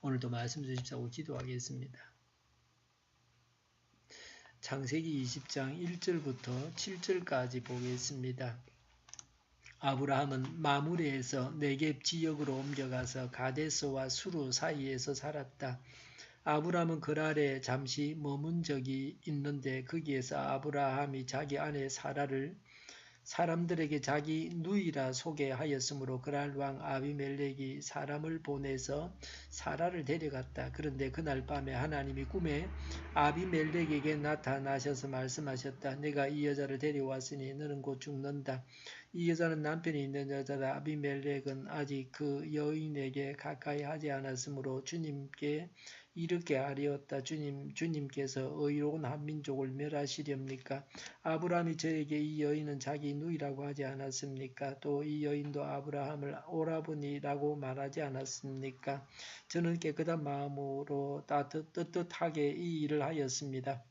오늘도 말씀 주십사고 기도하겠습니다. 창세기 20장 1절부터 7절까지 보겠습니다. 아브라함은 마므레에서 네겝 지역으로 옮겨가서 가데스와 수루 사이에서 살았다. 아브라함은 그랄에 잠시 머문 적이 있는데 거기에서 아브라함이 자기 아내 사라를 사람들에게 자기 누이라 소개하였으므로 그랄 왕 아비멜렉이 사람을 보내서 사라를 데려갔다. 그런데 그날 밤에 하나님이 꿈에 아비멜렉에게 나타나셔서 말씀하셨다. 내가 이 여자를 데려왔으니 너는 곧 죽는다. 이 여자는 남편이 있는 여자다. 아비멜렉은 아직 그 여인에게 가까이 하지 않았으므로 주님께 이렇게 아뢰었다. 주님께서 의로운 한 민족을 멸하시렵니까? 아브라함이 저에게 이 여인은 자기 누이라고 하지 않았습니까? 또 이 여인도 아브라함을 오라버니라고 말하지 않았습니까? 저는 깨끗한 마음으로 따뜻하게 이 일을 하였습니다.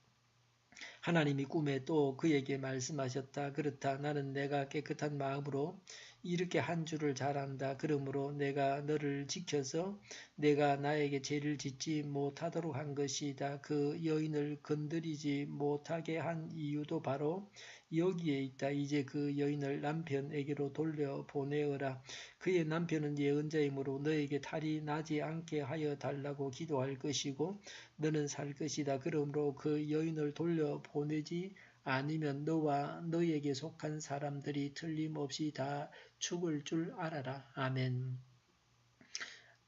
하나님이 꿈에 또 그에게 말씀하셨다. 그렇다. 나는 내가 깨끗한 마음으로 이렇게 한 줄을 잘 안다. 그러므로 내가 너를 지켜서 내가 나에게 죄를 짓지 못하도록 한 것이다. 그 여인을 건드리지 못하게 한 이유도 바로 여기에 있다. 이제 그 여인을 남편에게로 돌려보내어라. 그의 남편은 예언자이므로 너에게 탈이 나지 않게 하여 달라고 기도할 것이고 너는 살 것이다. 그러므로 그 여인을 돌려보내지 아니면 너와 너에게 속한 사람들이 틀림없이 다 죽을 줄 알아라. 아멘.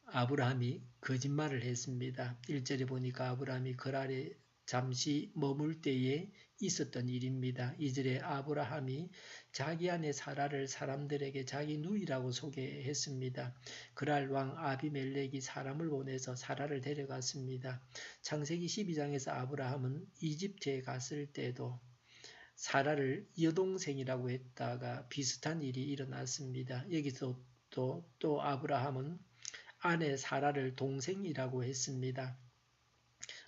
아브라함이 거짓말을 했습니다. 1절에 보니까 아브라함이 그랄에 잠시 머물 때에 있었던 일입니다. 2절에 아브라함이 자기 아내 사라를 사람들에게 자기 누이라고 소개했습니다. 그랄 왕 아비멜렉이 사람을 보내서 사라를 데려갔습니다. 창세기 12장에서 아브라함은 이집트에 갔을 때도 사라를 여동생이라고 했다가 비슷한 일이 일어났습니다. 여기서 또 아브라함은 아내 사라를 동생이라고 했습니다.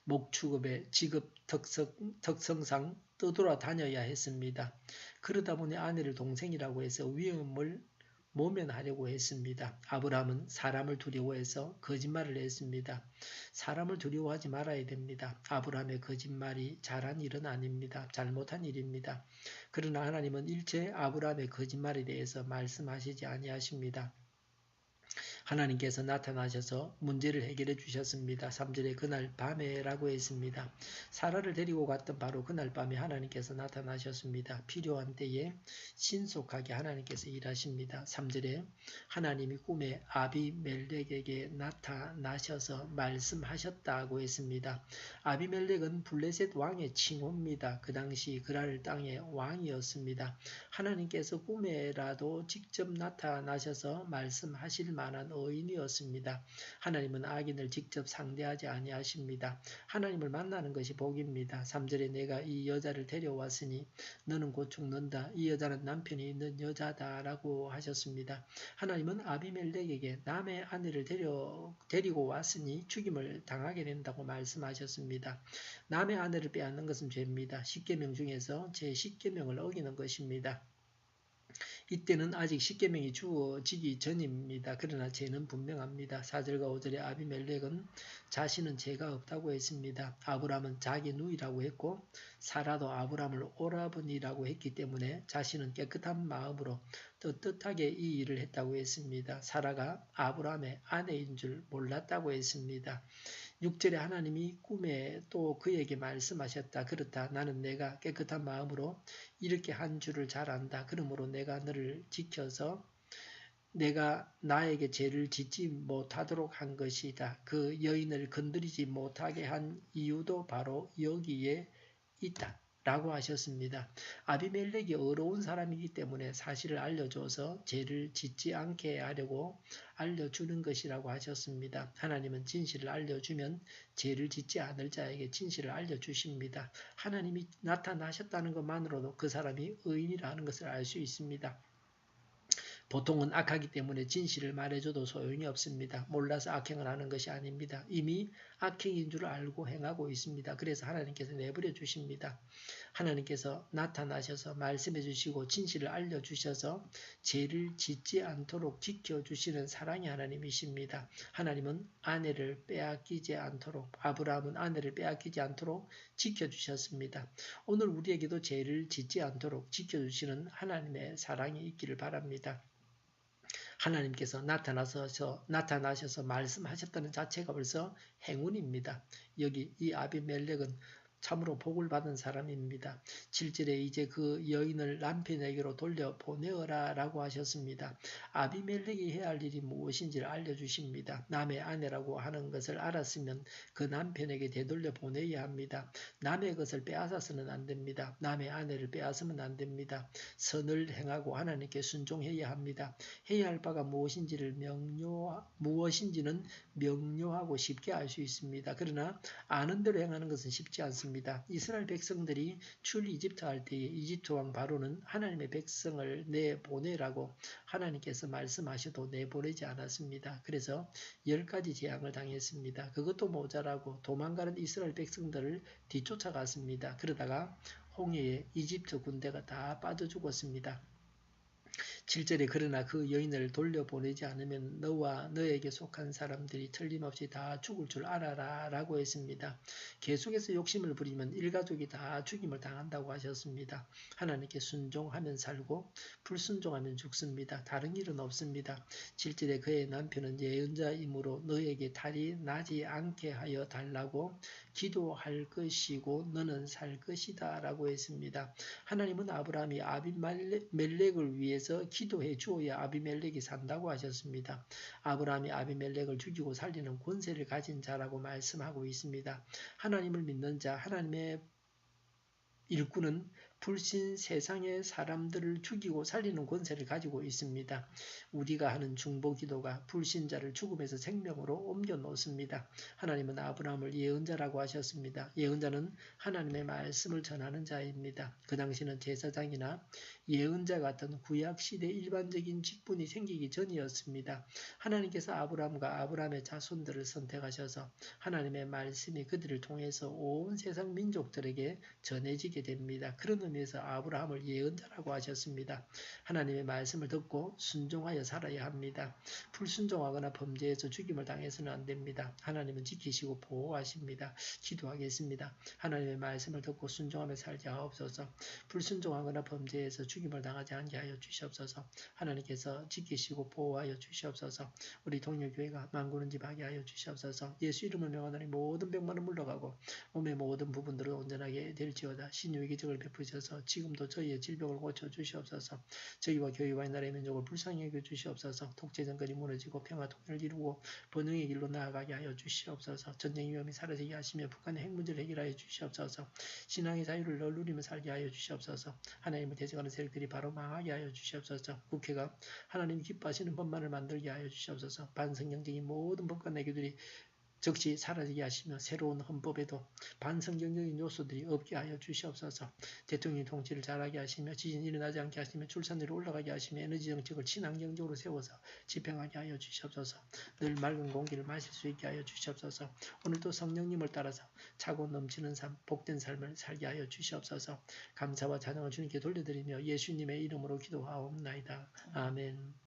목축업의 직업 특성상 떠돌아다녀야 했습니다. 그러다 보니 아내를 동생이라고 해서 위험을 모면하려고 했습니다. 아브라함은 사람을 두려워해서 거짓말을 했습니다. 사람을 두려워하지 말아야 됩니다. 아브라함의 거짓말이 잘한 일은 아닙니다. 잘못한 일입니다. 그러나 하나님은 일체 아브라함의 거짓말에 대해서 말씀하시지 아니하십니다. 하나님께서 나타나셔서 문제를 해결해 주셨습니다. 3절에 그날 밤에라고 했습니다. 사라를 데리고 갔던 바로 그날 밤에 하나님께서 나타나셨습니다. 필요한 때에 신속하게 하나님께서 일하십니다. 3절에 하나님이 꿈에 아비멜렉에게 나타나셔서 말씀하셨다고 했습니다. 아비멜렉은 블레셋 왕의 칭호입니다. 그 당시 그랄 땅의 왕이었습니다. 하나님께서 꿈에라도 직접 나타나셔서 말씀하실 만한 의인이었습니다. 하나님은 악인을 직접 상대하지 아니하십니다. 하나님을 만나는 것이 복입니다. 3절에 내가 이 여자를 데려왔으니 너는 곧 죽는다. 이 여자는 남편이 있는 여자다라고 하셨습니다. 하나님은 아비멜렉에게 남의 아내를 데리고 왔으니 죽임을 당하게 된다고 말씀하셨습니다. 남의 아내를 빼앗는 것은 죄입니다. 10계명 중에서 제10계명을 어기는 것입니다. 이때는 아직 십계명이 주어지기 전입니다. 그러나 죄는 분명합니다. 4절과 5절에 아비멜렉은 자신은 죄가 없다고 했습니다. 아브라함은 자기 누이라고 했고 사라도 아브라함을 오라버니라고 했기 때문에 자신은 깨끗한 마음으로 떳떳하게 이 일을 했다고 했습니다. 사라가 아브라함의 아내인 줄 몰랐다고 했습니다. 6절에 하나님이 꿈에 또 그에게 말씀하셨다. 그렇다. 나는 내가 깨끗한 마음으로 이렇게 한 줄을 잘 안다. 그러므로 내가 너를 지켜서 내가 나에게 죄를 짓지 못하도록 한 것이다. 그 여인을 건드리지 못하게 한 이유도 바로 여기에 있다. 라고 하셨습니다. 아비멜렉이 어려운 사람이기 때문에 사실을 알려줘서 죄를 짓지 않게 하려고 알려주는 것이라고 하셨습니다. 하나님은 진실을 알려주면 죄를 짓지 않을 자에게 진실을 알려주십니다. 하나님이 나타나셨다는 것만으로도 그 사람이 의인이라는 것을 알 수 있습니다. 보통은 악하기 때문에 진실을 말해줘도 소용이 없습니다. 몰라서 악행을 하는 것이 아닙니다. 이미 악행인 줄 알고 행하고 있습니다. 그래서 하나님께서 내버려 주십니다. 하나님께서 나타나셔서 말씀해 주시고 진실을 알려주셔서 죄를 짓지 않도록 지켜주시는 사랑의 하나님이십니다. 하나님은 아내를 빼앗기지 않도록, 아브라함은 아내를 빼앗기지 않도록 지켜주셨습니다. 오늘 우리에게도 죄를 짓지 않도록 지켜주시는 하나님의 사랑이 있기를 바랍니다. 하나님께서 나타나셔서 말씀하셨다는 자체가 벌써 행운입니다. 여기 이 아비멜렉은 참으로 복을 받은 사람입니다. 7절에 이제 그 여인을 남편에게로 돌려보내어라 라고 하셨습니다. 아비멜렉이 해야 할 일이 무엇인지를 알려주십니다. 남의 아내라고 하는 것을 알았으면 그 남편에게 되돌려 보내야 합니다. 남의 것을 빼앗아서는 안 됩니다. 남의 아내를 빼앗으면 안 됩니다. 선을 행하고 하나님께 순종해야 합니다. 해야 할 바가 무엇인지는 명료하고 쉽게 알 수 있습니다. 그러나 아는 대로 행하는 것은 쉽지 않습니다. 이스라엘 백성들이 출 이집트 할 때에 이집트 왕 바로는 하나님의 백성을 내보내라고 하나님께서 말씀하셔도 내보내지 않았습니다. 그래서 10가지 재앙을 당했습니다. 그것도 모자라고 도망가는 이스라엘 백성들을 뒤쫓아갔습니다. 그러다가 홍해에 이집트 군대가 다 빠져 죽었습니다. 7절에 그러나 그 여인을 돌려보내지 않으면 너와 너에게 속한 사람들이 틀림없이 다 죽을 줄 알아라 라고 했습니다. 계속해서 욕심을 부리면 일가족이 다 죽임을 당한다고 하셨습니다. 하나님께 순종하면 살고 불순종하면 죽습니다. 다른 일은 없습니다. 7절에 그의 남편은 예언자이므로 너에게 탈이 나지 않게 하여 달라고 기도할 것이고 너는 살 것이다 라고 했습니다. 하나님은 아브라함이 아비멜렉을 위해서 기도해 주어야 아비멜렉이 산다고 하셨습니다. 아브라함이 아비멜렉을 죽이고 살리는 권세를 가진 자라고 말씀하고 있습니다. 하나님을 믿는 자, 하나님의 일꾼은 불신 세상의 사람들을 죽이고 살리는 권세를 가지고 있습니다. 우리가 하는 중보기도가 불신자를 죽음에서 생명으로 옮겨 놓습니다. 하나님은 아브라함을 예언자라고 하셨습니다. 예언자는 하나님의 말씀을 전하는 자입니다. 그 당시는 제사장이나 예언자 같은 구약시대 일반적인 직분이 생기기 전이었습니다. 하나님께서 아브라함과 아브라함의 자손들을 선택하셔서 하나님의 말씀이 그들을 통해서 온 세상 민족들에게 전해지게 됩니다. 그런 의미에서 아브라함을 예언자라고 하셨습니다. 하나님의 말씀을 듣고 순종하여 살아야 합니다. 불순종하거나 범죄해서 죽임을 당해서는 안 됩니다. 하나님은 지키시고 보호하십니다. 기도하겠습니다. 하나님의 말씀을 듣고 순종하며 살게 하옵소서. 불순종하거나 범죄해서 죽임을 당하지 않게 하여 주시옵소서. 하나님께서 지키시고 보호하여 주시옵소서. 우리 동료교회가 만군은집하게 하여 주시옵소서. 예수 이름을 명하노니 모든 병만은 물러가고 몸의 모든 부분들을 온전하게 될지어다. 신유의 기적을 베푸셔서 지금도 저희의 질병을 고쳐 주시옵소서. 저희와 교회와 나라의 민족을 불쌍히 여겨 주시옵소서. 독재 정권이 무너지고 평화 통일을 이루고 번영의 길로 나아가게 하여 주시옵소서. 전쟁 위험이 사라지게 하시며 북한의 핵 문제를 해결하여 주시옵소서. 신앙의 자유를 늘 누리며 살게 하여 주시옵소서. 하나님을 대적하는 세력들이 바로 망하게 하여 주시옵소서. 국회가 하나님이 기뻐하시는 법만을 만들게 하여 주시옵소서. 반성경적인 모든 법과 내교들이 즉시 사라지게 하시며 새로운 헌법에도 반성경적인 요소들이 없게 하여 주시옵소서. 대통령이 통치를 잘하게 하시며 지진이 일어나지 않게 하시며 출산율이 올라가게 하시며 에너지 정책을 친환경적으로 세워서 집행하게 하여 주시옵소서. 늘 맑은 공기를 마실 수 있게 하여 주시옵소서. 오늘도 성령님을 따라서 차고 넘치는 삶, 복된 삶을 살게 하여 주시옵소서. 감사와 찬양을 주님께 돌려드리며 예수님의 이름으로 기도하옵나이다. 아멘.